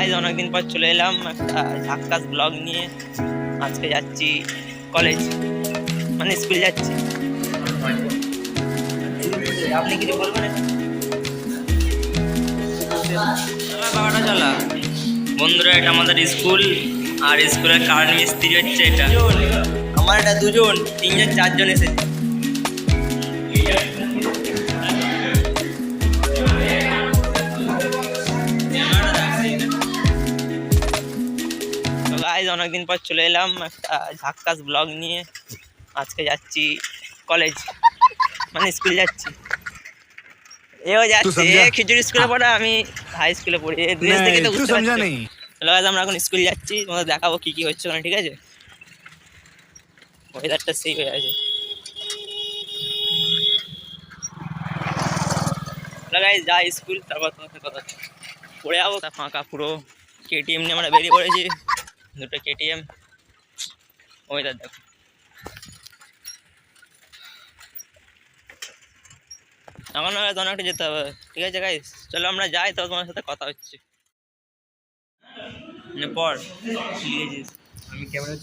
Guys অনেকদিন পর চলে এলাম একটা ঝাক্কাস ব্লগ নিয়ে। আজকে যাচ্ছি কলেজ, মানে স্কুল যাচ্ছি। আপনি কিছু বলবেন? বাবাটা চলা বন্ধুরা, এটা আমাদের স্কুল, আর স্কুলের কারেন্ট মিস্ত্রি হচ্ছে এটা। আমার এটা দুজন, তিনজন, চারজন এসেছে। অনেকদিন পর চলে এলাম একটা ঝাক্কাস ব্লগ নিয়ে। আজকে যাচ্ছি কলেজ, মানে স্কুল যাচ্ছি। এও যাচ্ছে, খিচুড়ি স্কুলে পড়া, আমি হাই স্কুলে পড়ি। ড্রেস দেখে তো বুঝতে পারছি। আমরা এখন স্কুল যাচ্ছি, তোমাদের দেখাবো কি কি হচ্ছে ওখানে, ঠিক আছে? ওয়েদারটা সেই হয়ে আছে। যাই স্কুল, তারপর তোমার সাথে কথা পড়ে যাবো। তা ফাঁকা পুরো, কেটিএম নিয়ে আমরা বেরিয়ে পড়েছি, দুটো কেটিএম। ওয়েদার দেখো। এখন অনেকটা যেতে হবে, ঠিক আছে গাইস? চলো আমরা যাই, তো তোমার সাথে কথা হচ্ছে পর। আমি ক্যামেরা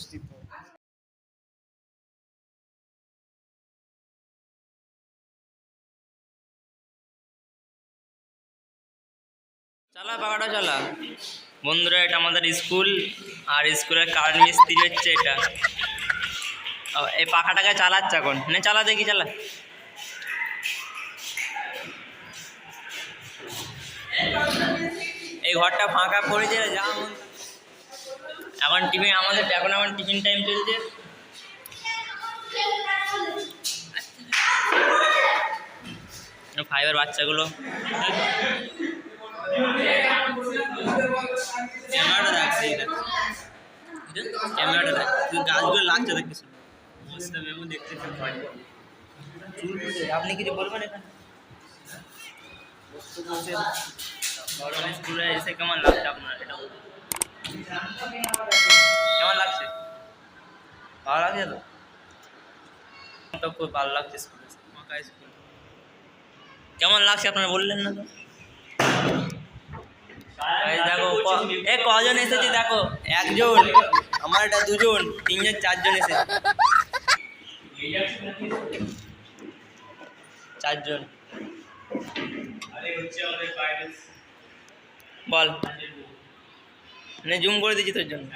চালা পাকাটা চালা বন্ধুরা, এটা আমাদের স্কুল, আর স্কুলের কারেন্ট মিস্ত্রি হচ্ছে এটা। এই পাখাটাকে চালাচ্ছে এখন, না চালা দেখি, চালা। এই ঘরটা ফাঁকা পড়েছে, যা এখন টিফিন আমাদের, এখন আমার টিফিন টাইম চলছে। ফাইভের বাচ্চাগুলো, ক্যামেরাটা দেখছে, ক্যামেরাটা দেখ, গাছগুলো লাগছে দেখছিস? দেখতে আপনি কিছু বলবেন? এটা স্কুলে এসে কেমন লাগছে আপনার? এটা কেমন লাগছে? ভালো লাগছে তো? তো খুব ভালো লাগছে স্কুলে, ফাঁকা স্কুল। কেমন লাগছে আপনারা বললেন না তো? দেখো কজন এসেছে, দেখো, একজন, আমার এটা দুজন, তিনজন, চারজন এসেছে, চারজন। বল, জুম করে দিচ্ছি তোর জন্য।